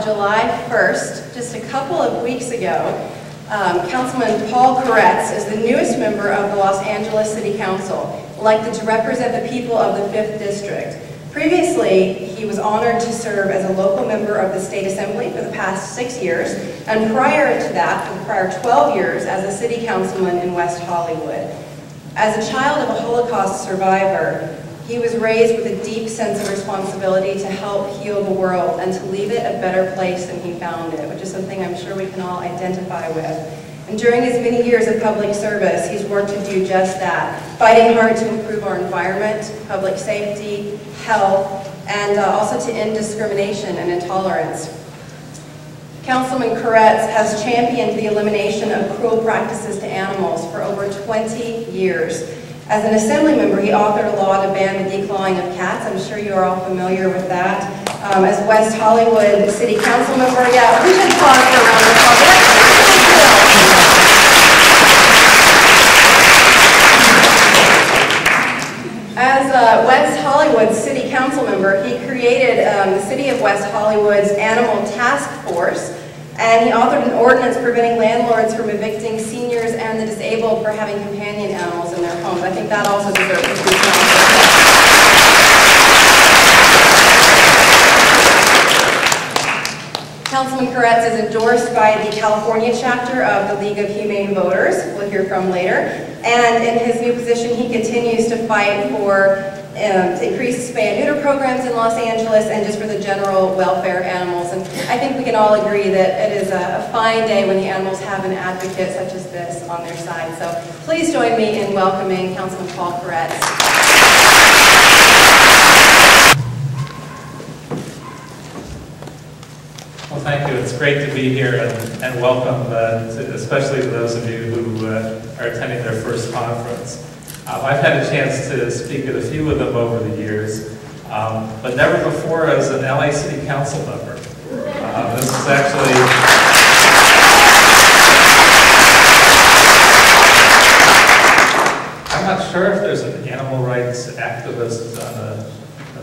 July 1st, just a couple of weeks ago, Councilman Koretz is the newest member of the Los Angeles City Council, elected to represent the people of the 5th District. Previously, he was honored to serve as a local member of the State Assembly for the past 6 years, and prior to that, for the prior 12 years, as a city councilman in West Hollywood. As a child of a Holocaust survivor, he was raised with a deep sense of responsibility to help heal the world and to leave it a better place than he found it, which is something I'm sure we can all identify with. And during his many years of public service, he's worked to do just that, fighting hard to improve our environment, public safety, health, and also to end discrimination and intolerance. Councilman Koretz has championed the elimination of cruel practices to animals for over 20 years. As an Assembly member, he authored a law to ban the declawing of cats. I'm sure you are all familiar with that. As West Hollywood City Councilmember, yeah, we should pause for a round of applause. As West Hollywood City Councilmember, he created the City of West Hollywood's Animal Task Force, and he authored an ordinance preventing landlords from evicting seniors and the disabled for having companion animals in their homes. I think that also deserves to be acknowledged. Councilman Koretz is endorsed by the California chapter of the League of Humane Voters, we'll hear from later. And in his new position, he continues to fight for to increase spay and neuter programs in Los Angeles and just for the general welfare of animals. And I think we can all agree that it is a fine day when the animals have an advocate such as this on their side. So please join me in welcoming Councilman Koretz. Well, thank you. It's great to be here and welcome, especially to those of you who are attending their first conference. I've had a chance to speak at a few of them over the years, but never before as an LA City Council member. This is actually... I'm not sure if there's an animal rights activist on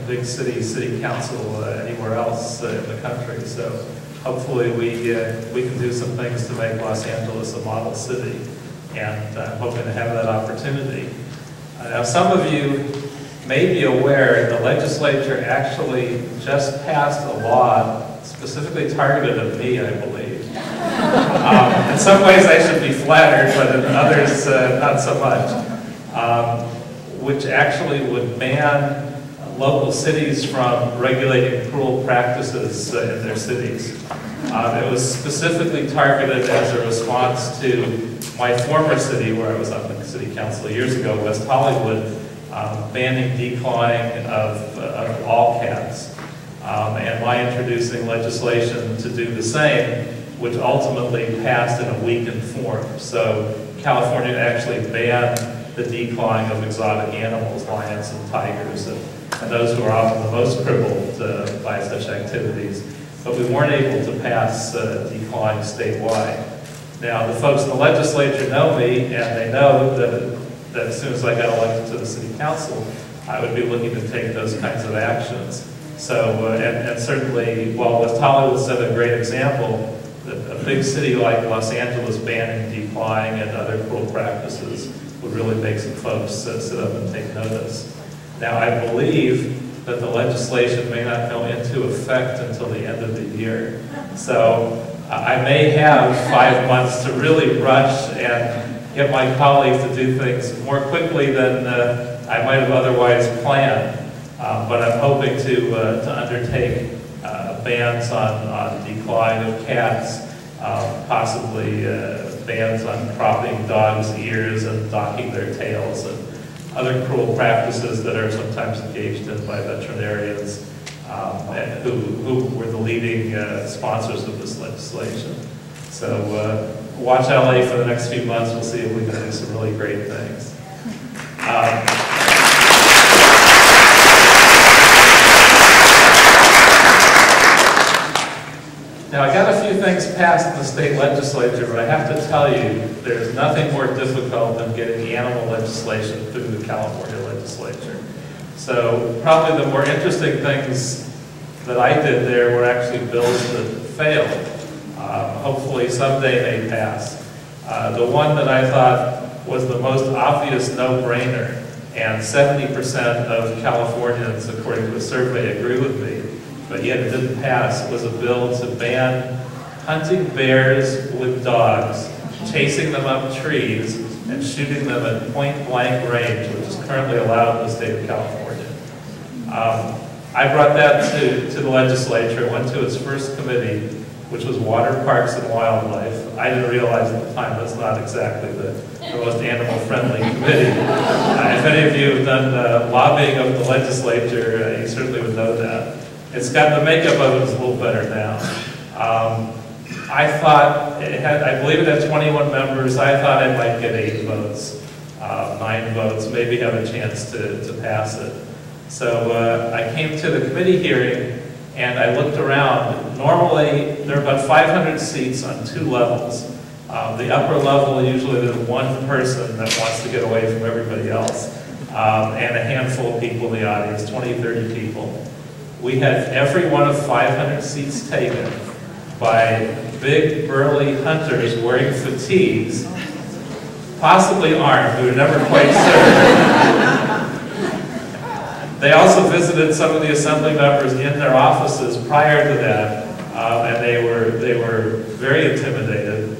a big city council anywhere else in the country, so hopefully we can do some things to make Los Angeles a model city, and I'm hoping to have that opportunity. Now, some of you may be aware the legislature actually just passed a law specifically targeted at me, I believe. In some ways I should be flattered, but in others not so much, which actually would ban local cities from regulating cruel practices in their cities. It was specifically targeted as a response to my former city, where I was on the city council years ago, West Hollywood, banning declawing of all cats, and my introducing legislation to do the same, which ultimately passed in a weakened form. So California actually banned the declawing of exotic animals, lions and tigers, and those who are often the most crippled by such activities. But we weren't able to pass declawing statewide. Now, the folks in the legislature know me, and they know that as soon as I got elected to the city council, I would be looking to take those kinds of actions. So, and certainly, while West Hollywood set a great example, a big city like Los Angeles banning declawing and other cruel practices would really make some folks sit up and take notice. Now, I believe that the legislation may not go into effect until the end of the year. So I may have 5 months to really rush and get my colleagues to do things more quickly than I might have otherwise planned. But I'm hoping to undertake bans on declawing of cats, possibly bans on cropping dogs' ears and docking their tails, and other cruel practices that are sometimes engaged in by veterinarians who were the leading sponsors of this legislation. So watch LA for the next few months. We'll see if we can do some really great things. Now, I got a few things passed in the state legislature, but I have to tell you, there's nothing more difficult than getting animal legislation through the California legislature. So probably the more interesting things that I did there were actually bills that failed. Hopefully someday may pass. The one that I thought was the most obvious no-brainer, and 70% of Californians, according to a survey, agree with me, but yet it didn't pass, was a bill to ban hunting bears with dogs, chasing them up trees, and shooting them at point-blank range, which is currently allowed in the state of California. I brought that to the legislature, went to its first committee, which was Water, Parks, and Wildlife. I didn't realize at the time that's not exactly the most animal-friendly committee. If any of you have done lobbying of the legislature, you certainly would know that. It's got the makeup of it is a little better now. I thought it had, I believe it had 21 members. I thought it might get 8 votes, 9 votes, maybe have a chance to pass it. So I came to the committee hearing and I looked around. Normally, there are about 500 seats on 2 levels. The upper level, usually there's one person that wants to get away from everybody else, and a handful of people in the audience, 20, 30 people. We had every one of 500 seats taken by big, burly hunters wearing fatigues, possibly armed. We were never quite certain. They also visited some of the assembly members in their offices prior to that, and they were very intimidated.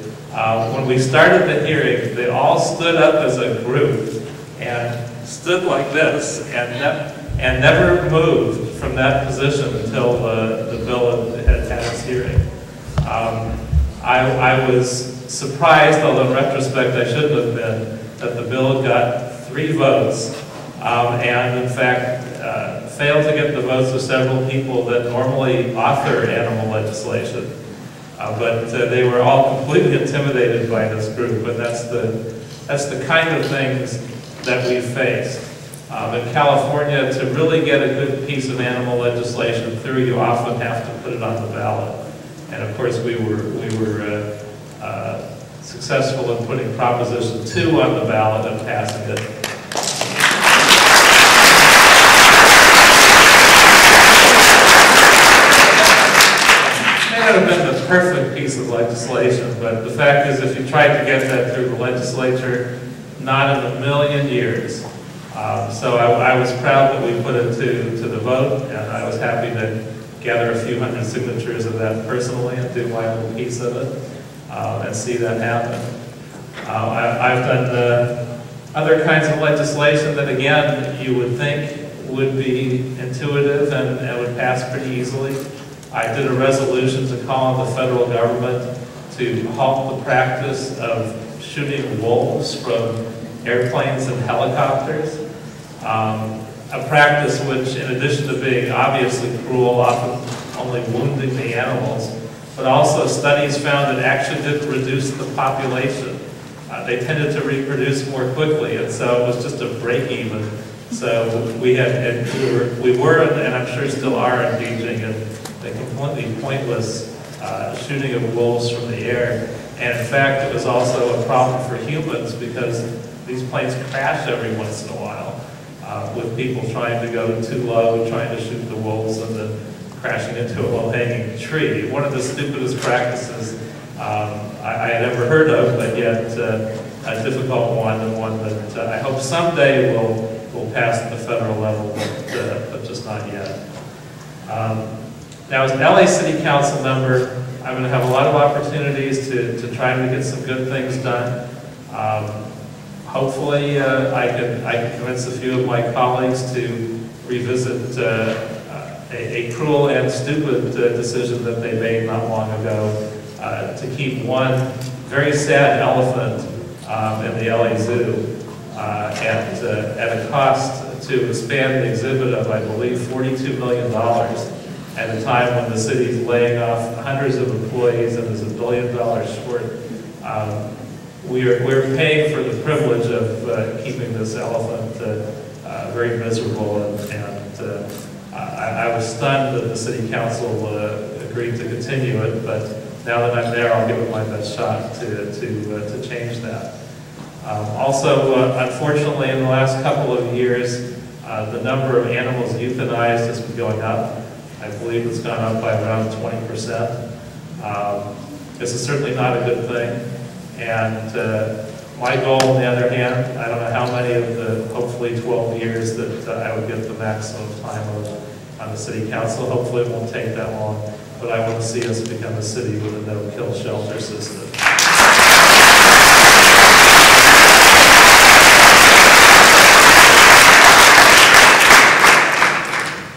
When we started the hearing, they all stood up as a group and stood like this and never moved from that position until the bill had its hearing. I was surprised, although in retrospect I shouldn't have been, that the bill got 3 votes, and in fact failed to get the votes of several people that normally author animal legislation. But they were all completely intimidated by this group, and that's the kind of things that we faced. In California, to really get a good piece of animal legislation through, you often have to put it on the ballot. And of course, we were successful in putting Proposition 2 on the ballot and passing it. Have been the perfect piece of legislation, but the fact is, if you tried to get that through the legislature, not in a million years. So I was proud that we put it to the vote, and I was happy to gather a few hundred signatures of that personally and do my little piece of it and see that happen. I've done other kinds of legislation that, again, you would think would be intuitive and would pass pretty easily. I did a resolution to call on the federal government to halt the practice of shooting wolves from airplanes and helicopters. A practice which, in addition to being obviously cruel, often only wounding the animals, but also studies found it actually did reduce the population. They tended to reproduce more quickly, and so it was just a break-even. So we were, and I'm sure still are, engaging in the completely pointless shooting of wolves from the air. And in fact, it was also a problem for humans because these planes crash every once in a while with people trying to go too low, trying to shoot the wolves, and then crashing into a low-hanging tree. One of the stupidest practices I had ever heard of, but yet a difficult one, and one that I hope someday will pass at the federal level, but just not yet. Now, as an LA City Council member, I'm going to have a lot of opportunities to try to get some good things done. Hopefully, I can convince a few of my colleagues to revisit a cruel and stupid decision that they made not long ago to keep one very sad elephant in the LA Zoo at a cost to expand the exhibit of, I believe, $42 million. At a time when the city is laying off hundreds of employees and is $1 billion short, we're paying for the privilege of keeping this elephant very miserable. And I was stunned that the city council agreed to continue it, but now that I'm there, I'll give it my best shot to change that. Also, unfortunately, in the last couple of years, the number of animals euthanized has been going up. I believe it's gone up by around 20%. This is certainly not a good thing. And my goal, on the other hand, I don't know how many of the hopefully 12 years that I would get the maximum time on the city council. Hopefully it won't take that long, but I want to see us become a city with a no-kill shelter system.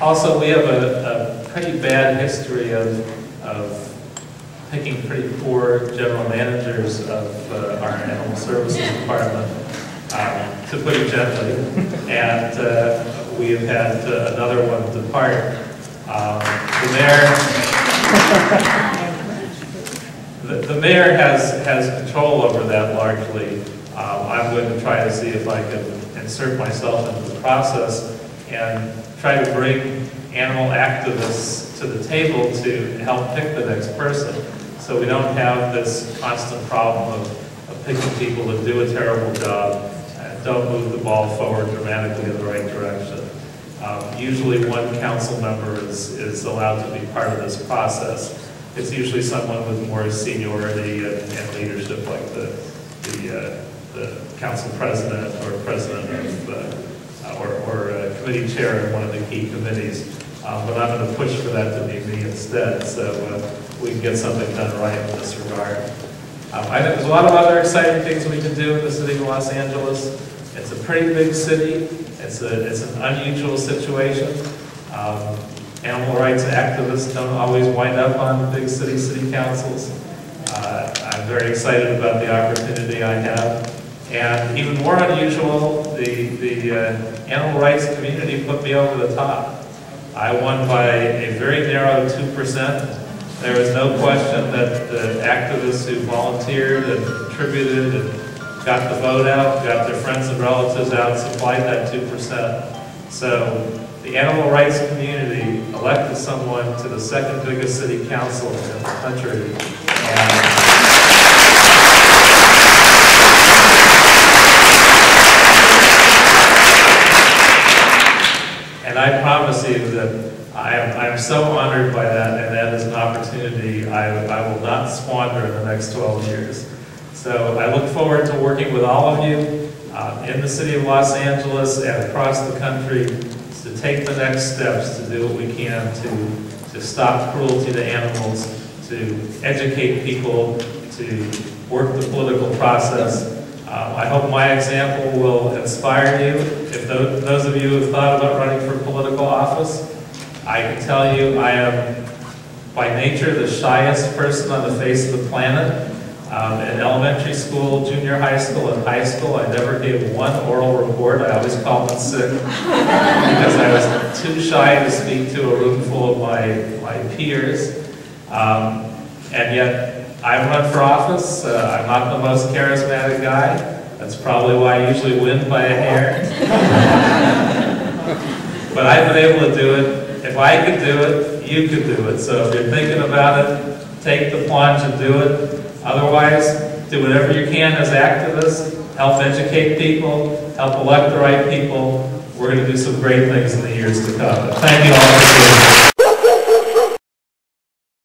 Also, we have a pretty bad history of picking pretty poor general managers of our animal services department, to put it gently. And we have had another one depart. The mayor has control over that largely. I'm going to try to see if I can insert myself into the process and try to bring animal activists to the table to help pick the next person, so we don't have this constant problem of picking people that do a terrible job and don't move the ball forward dramatically in the right direction. Usually one council member is allowed to be part of this process. It's usually someone with more seniority and leadership, like the council president or president of or committee chair of one of the key committees. But I'm going to push for that to be me instead, so we can get something done right in this regard. I think there's a lot of other exciting things we can do in the city of Los Angeles. It's a pretty big city. It's an unusual situation. Animal rights activists don't always wind up on big city councils. I'm very excited about the opportunity I have. And even more unusual, the animal rights community put me over the top. I won by a very narrow 2%. There was no question that the activists who volunteered and contributed and got the vote out, got their friends and relatives out, supplied that 2%. So the animal rights community elected someone to the second biggest city council in the country. And I promise you that I'm so honored by that, and that is an opportunity I will not squander in the next 12 years. So I look forward to working with all of you in the city of Los Angeles and across the country to take the next steps to do what we can to stop cruelty to animals, to educate people, to work the political process. I hope my example will inspire you. If those of you who have thought about running for political office, I can tell you I am, by nature, the shyest person on the face of the planet. In elementary school, junior high school, and high school, I never gave one oral report. I always called in sick because I was too shy to speak to a room full of my peers. And yet, I run for office. I'm not the most charismatic guy. That's probably why I usually win by a hair. But I've been able to do it. If I could do it, you could do it. So if you're thinking about it, take the plunge and do it. Otherwise, do whatever you can as activists. Help educate people. Help elect the right people. We're going to do some great things in the years to come. Thank you all for being here.